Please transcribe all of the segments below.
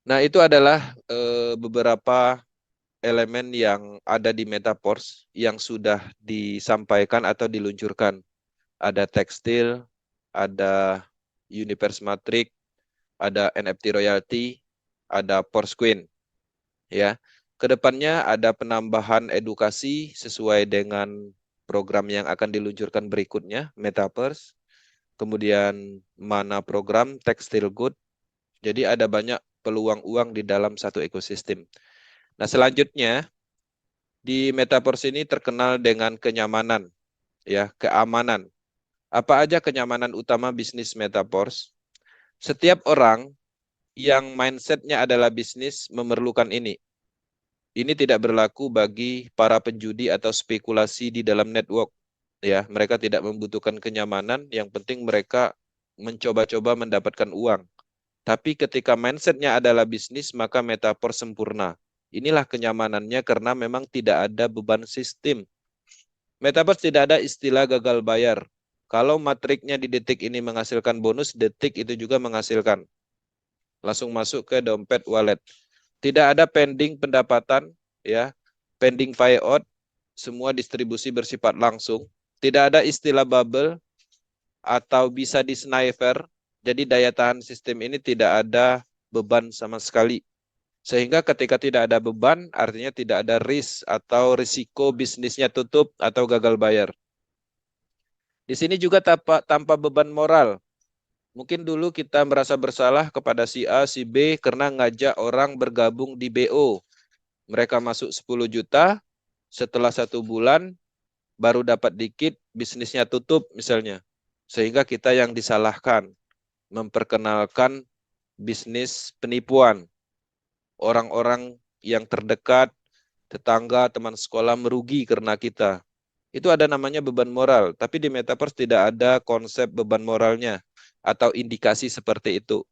Nah, itu adalah beberapa elemen yang ada di Metaverse yang sudah disampaikan atau diluncurkan. Ada tekstil, ada Universe Matrix, ada NFT royalty, ada Porsquin, ya. Kedepannya ada penambahan edukasi sesuai dengan program yang akan diluncurkan berikutnya, Metaverse. Kemudian mana program tekstil good. Jadi ada banyak peluang uang di dalam satu ekosistem. Nah, selanjutnya di Metaverse ini terkenal dengan kenyamanan, ya, keamanan. Apa aja kenyamanan utama bisnis Metaverse? Setiap orang yang mindsetnya adalah bisnis memerlukan ini. Ini tidak berlaku bagi para penjudi atau spekulasi di dalam network. Ya, mereka tidak membutuhkan kenyamanan, yang penting mereka mencoba-coba mendapatkan uang. Tapi ketika mindsetnya adalah bisnis, maka Metaverse sempurna. Inilah kenyamanannya karena memang tidak ada beban sistem. Metaverse tidak ada istilah gagal bayar. Kalau matriknya di detik ini menghasilkan bonus, detik itu juga menghasilkan. Langsung masuk ke dompet wallet. Tidak ada pending pendapatan, ya, pending payout, semua distribusi bersifat langsung. Tidak ada istilah bubble atau bisa di sniper. Jadi daya tahan sistem ini tidak ada beban sama sekali. Sehingga ketika tidak ada beban, artinya tidak ada risk atau risiko bisnisnya tutup atau gagal bayar. Di sini juga tanpa beban moral. Mungkin dulu kita merasa bersalah kepada si A, si B karena ngajak orang bergabung di BO. Mereka masuk 10 juta, setelah 1 bulan baru dapat dikit, bisnisnya tutup misalnya. Sehingga kita yang disalahkan, memperkenalkan bisnis penipuan. Orang-orang yang terdekat, tetangga, teman sekolah merugi karena kita. Itu ada namanya beban moral. Tapi di Metaverse tidak ada konsep beban moralnya atau indikasi seperti itu.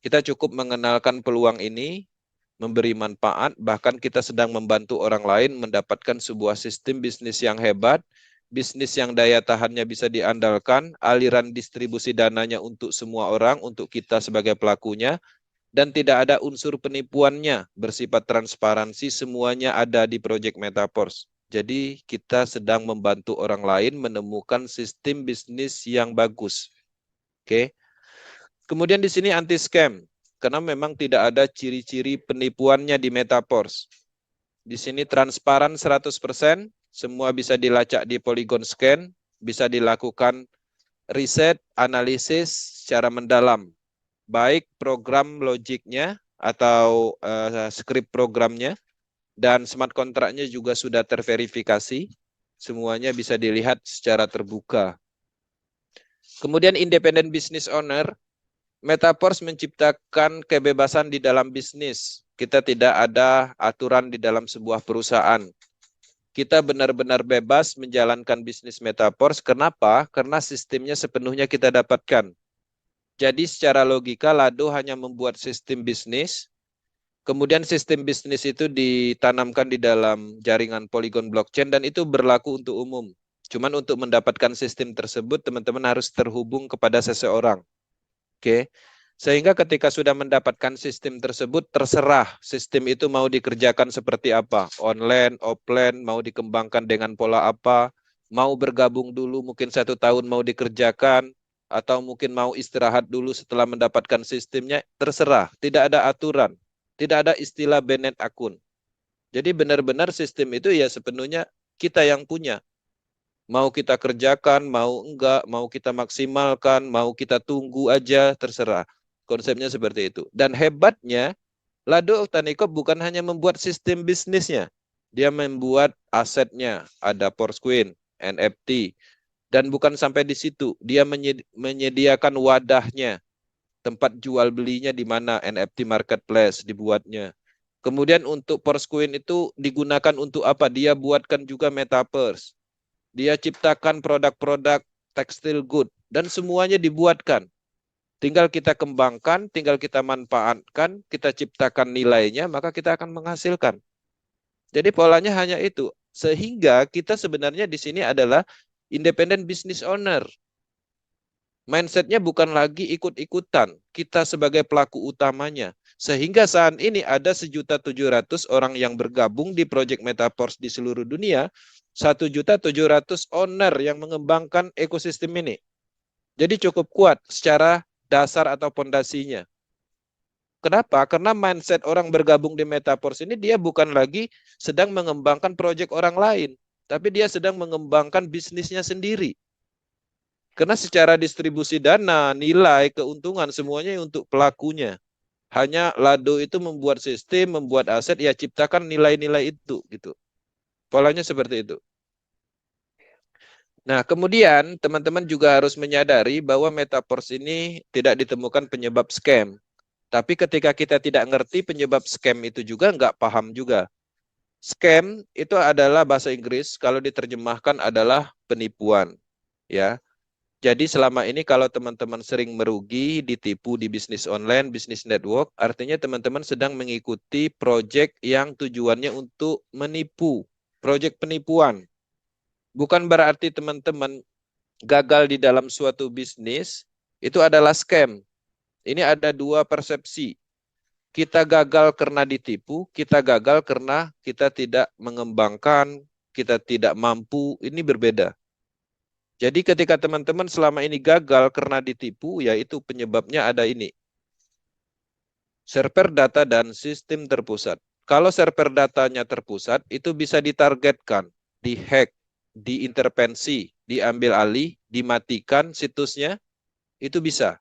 Kita cukup mengenalkan peluang ini, memberi manfaat, bahkan kita sedang membantu orang lain mendapatkan sebuah sistem bisnis yang hebat, bisnis yang daya tahannya bisa diandalkan, aliran distribusi dananya untuk semua orang, untuk kita sebagai pelakunya, dan tidak ada unsur penipuannya, bersifat transparansi, semuanya ada di Project Metaverse. Jadi kita sedang membantu orang lain menemukan sistem bisnis yang bagus. Oke. Kemudian di sini anti scam karena memang tidak ada ciri-ciri penipuannya di Metaverse. Di sini transparan 100%, semua bisa dilacak di Polygon Scan, bisa dilakukan riset, analisis secara mendalam. Baik program logiknya atau script programnya dan smart kontraknya juga sudah terverifikasi. Semuanya bisa dilihat secara terbuka. Kemudian independent business owner, Metaverse menciptakan kebebasan di dalam bisnis. Kita tidak ada aturan di dalam sebuah perusahaan. Kita benar-benar bebas menjalankan bisnis Metaverse. Kenapa? Karena sistemnya sepenuhnya kita dapatkan. Jadi secara logika Lado hanya membuat sistem bisnis, kemudian sistem bisnis itu ditanamkan di dalam jaringan Polygon blockchain dan itu berlaku untuk umum. Cuman untuk mendapatkan sistem tersebut teman-teman harus terhubung kepada seseorang. Oke. Sehingga ketika sudah mendapatkan sistem tersebut, terserah sistem itu mau dikerjakan seperti apa. Online, offline, mau dikembangkan dengan pola apa. Mau bergabung dulu mungkin 1 tahun mau dikerjakan. Atau mungkin mau istirahat dulu setelah mendapatkan sistemnya. Terserah, tidak ada aturan. Tidak ada istilah banned akun. Jadi benar-benar sistem itu ya sepenuhnya kita yang punya. Mau kita kerjakan, mau enggak, mau kita maksimalkan, mau kita tunggu aja, terserah. Konsepnya seperti itu. Dan hebatnya, Lado Oktanikop bukan hanya membuat sistem bisnisnya. Dia membuat asetnya, ada Porsquin, NFT. Dan bukan sampai di situ, dia menyediakan wadahnya, tempat jual belinya di mana NFT marketplace dibuatnya. Kemudian untuk Porsquin itu digunakan untuk apa? Dia buatkan juga metaverse. Dia ciptakan produk-produk tekstil good dan semuanya dibuatkan. Tinggal kita kembangkan, tinggal kita manfaatkan, kita ciptakan nilainya, maka kita akan menghasilkan. Jadi polanya hanya itu. Sehingga kita sebenarnya di sini adalah independent business owner. Mindsetnya bukan lagi ikut-ikutan. Kita sebagai pelaku utamanya. Sehingga saat ini ada 1.700.000 orang yang bergabung di Project Metaverse di seluruh dunia, 1.700.000 owner yang mengembangkan ekosistem ini. Jadi cukup kuat secara dasar atau pondasinya. Kenapa? Karena mindset orang bergabung di Metaverse ini dia bukan lagi sedang mengembangkan proyek orang lain, tapi dia sedang mengembangkan bisnisnya sendiri. Karena secara distribusi dana, nilai, keuntungan semuanya untuk pelakunya. Hanya Lado itu membuat sistem, membuat aset, ya ciptakan nilai-nilai itu gitu. Polanya seperti itu. Nah, kemudian teman-teman juga harus menyadari bahwa Metaverse ini tidak ditemukan penyebab scam. Tapi ketika kita tidak ngerti penyebab scam itu juga nggak paham juga. Scam itu adalah bahasa Inggris, kalau diterjemahkan adalah penipuan. Ya, jadi selama ini kalau teman-teman sering merugi, ditipu di bisnis online, bisnis network, artinya teman-teman sedang mengikuti proyek yang tujuannya untuk menipu. Proyek penipuan. Bukan berarti teman-teman gagal di dalam suatu bisnis, itu adalah scam. Ini ada dua persepsi. Kita gagal karena ditipu, kita gagal karena kita tidak mengembangkan, kita tidak mampu, ini berbeda. Jadi ketika teman-teman selama ini gagal karena ditipu, yaitu penyebabnya ada ini. Server data dan sistem terpusat. Kalau server datanya terpusat, itu bisa ditargetkan, dihack, diintervensi, diambil alih, dimatikan situsnya, itu bisa.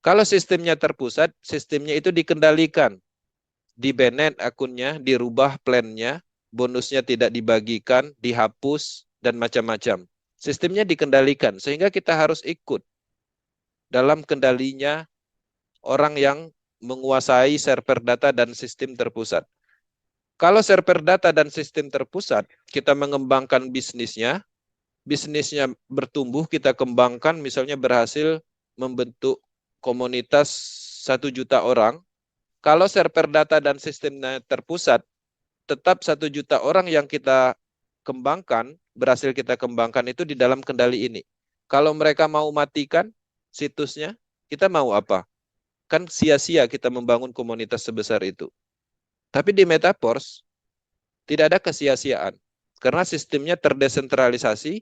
Kalau sistemnya terpusat, sistemnya itu dikendalikan. Di-banned akunnya, dirubah plannya, bonusnya tidak dibagikan, dihapus, dan macam-macam. Sistemnya dikendalikan, sehingga kita harus ikut dalam kendalinya orang yang menguasai server data dan sistem terpusat. Kalau server data dan sistem terpusat, kita mengembangkan bisnisnya bertumbuh, kita kembangkan, misalnya berhasil membentuk komunitas 1 juta orang. Kalau server data dan sistemnya terpusat, tetap 1 juta orang yang kita kembangkan, berhasil kita kembangkan itu di dalam kendali ini. Kalau mereka mau matikan situsnya, kita mau apa? Kan sia-sia kita membangun komunitas sebesar itu. Tapi di Metaverse, tidak ada kesia-siaan. Karena sistemnya terdesentralisasi,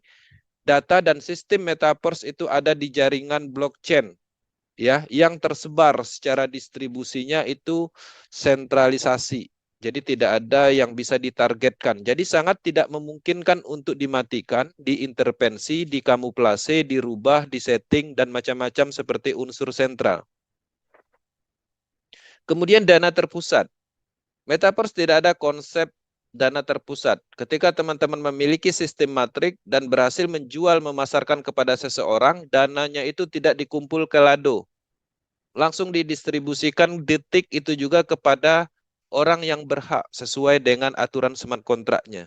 data dan sistem Metaverse itu ada di jaringan blockchain, ya, yang tersebar secara distribusinya itu sentralisasi. Jadi tidak ada yang bisa ditargetkan. Jadi sangat tidak memungkinkan untuk dimatikan, diintervensi, dikamuflase, dirubah, disetting, dan macam-macam seperti unsur sentral. Kemudian dana terpusat. Metaverse tidak ada konsep dana terpusat. Ketika teman-teman memiliki sistem matrik dan berhasil menjual, memasarkan kepada seseorang, dananya itu tidak dikumpul ke Lado. Langsung didistribusikan detik itu juga kepada orang yang berhak sesuai dengan aturan smart kontraknya.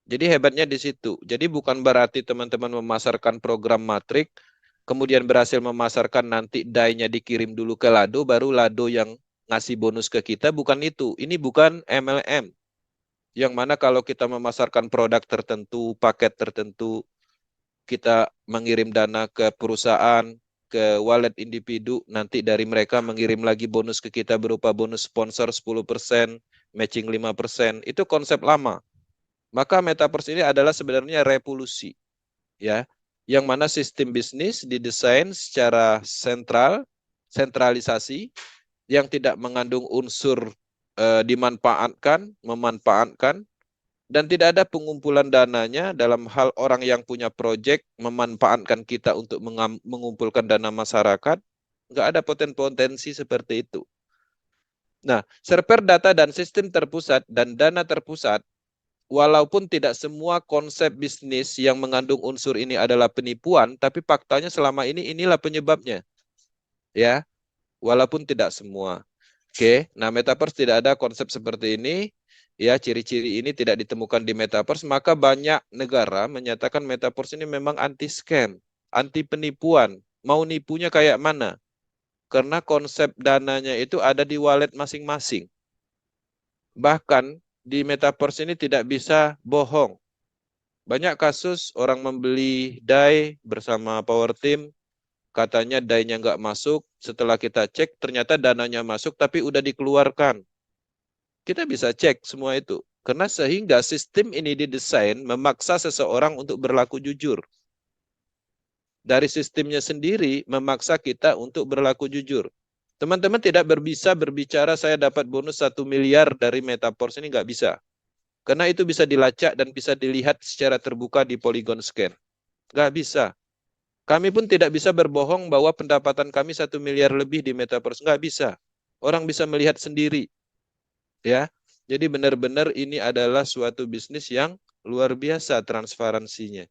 Jadi hebatnya di situ. Jadi bukan berarti teman-teman memasarkan program matrik, kemudian berhasil memasarkan, nanti DAI-nya dikirim dulu ke Lado, baru Lado yang ngasih bonus ke kita, bukan itu. Ini bukan MLM. Yang mana kalau kita memasarkan produk tertentu, paket tertentu, kita mengirim dana ke perusahaan, ke wallet individu, nanti dari mereka mengirim lagi bonus ke kita berupa bonus sponsor 10%, matching 5%. Itu konsep lama. Maka Metaverse ini adalah sebenarnya revolusi, ya, yang mana sistem bisnis didesain secara sentralisasi, yang tidak mengandung unsur dimanfaatkan, memanfaatkan, dan tidak ada pengumpulan dananya dalam hal orang yang punya proyek memanfaatkan kita untuk mengumpulkan dana masyarakat. Nggak ada potensi seperti itu. Nah, server data dan sistem terpusat dan dana terpusat, walaupun tidak semua konsep bisnis yang mengandung unsur ini adalah penipuan, tapi faktanya selama ini inilah penyebabnya. Ya, walaupun tidak semua. Oke, nah Metaverse tidak ada konsep seperti ini. Ya, ciri-ciri ini tidak ditemukan di Metaverse, maka banyak negara menyatakan Metaverse ini memang anti scam, anti penipuan. Mau nipunya kayak mana? Karena konsep dananya itu ada di wallet masing-masing. Bahkan di Metaverse ini tidak bisa bohong. Banyak kasus orang membeli DAI bersama Power Team, katanya DAI-nya nggak masuk, Setelah kita cek, ternyata dananya masuk tapi udah dikeluarkan. Kita bisa cek semua itu. Karena sehingga sistem ini didesain memaksa seseorang untuk berlaku jujur. Dari sistemnya sendiri memaksa kita untuk berlaku jujur. Teman-teman tidak bisa berbicara saya dapat bonus 1 miliar dari Metaverse ini, nggak bisa. Karena itu bisa dilacak dan bisa dilihat secara terbuka di Polygon Scan. Nggak bisa. Kami pun tidak bisa berbohong bahwa pendapatan kami 1 miliar lebih di Metaverse. Nggak bisa. Orang bisa melihat sendiri. Ya. Jadi benar-benar ini adalah suatu bisnis yang luar biasa transparansinya.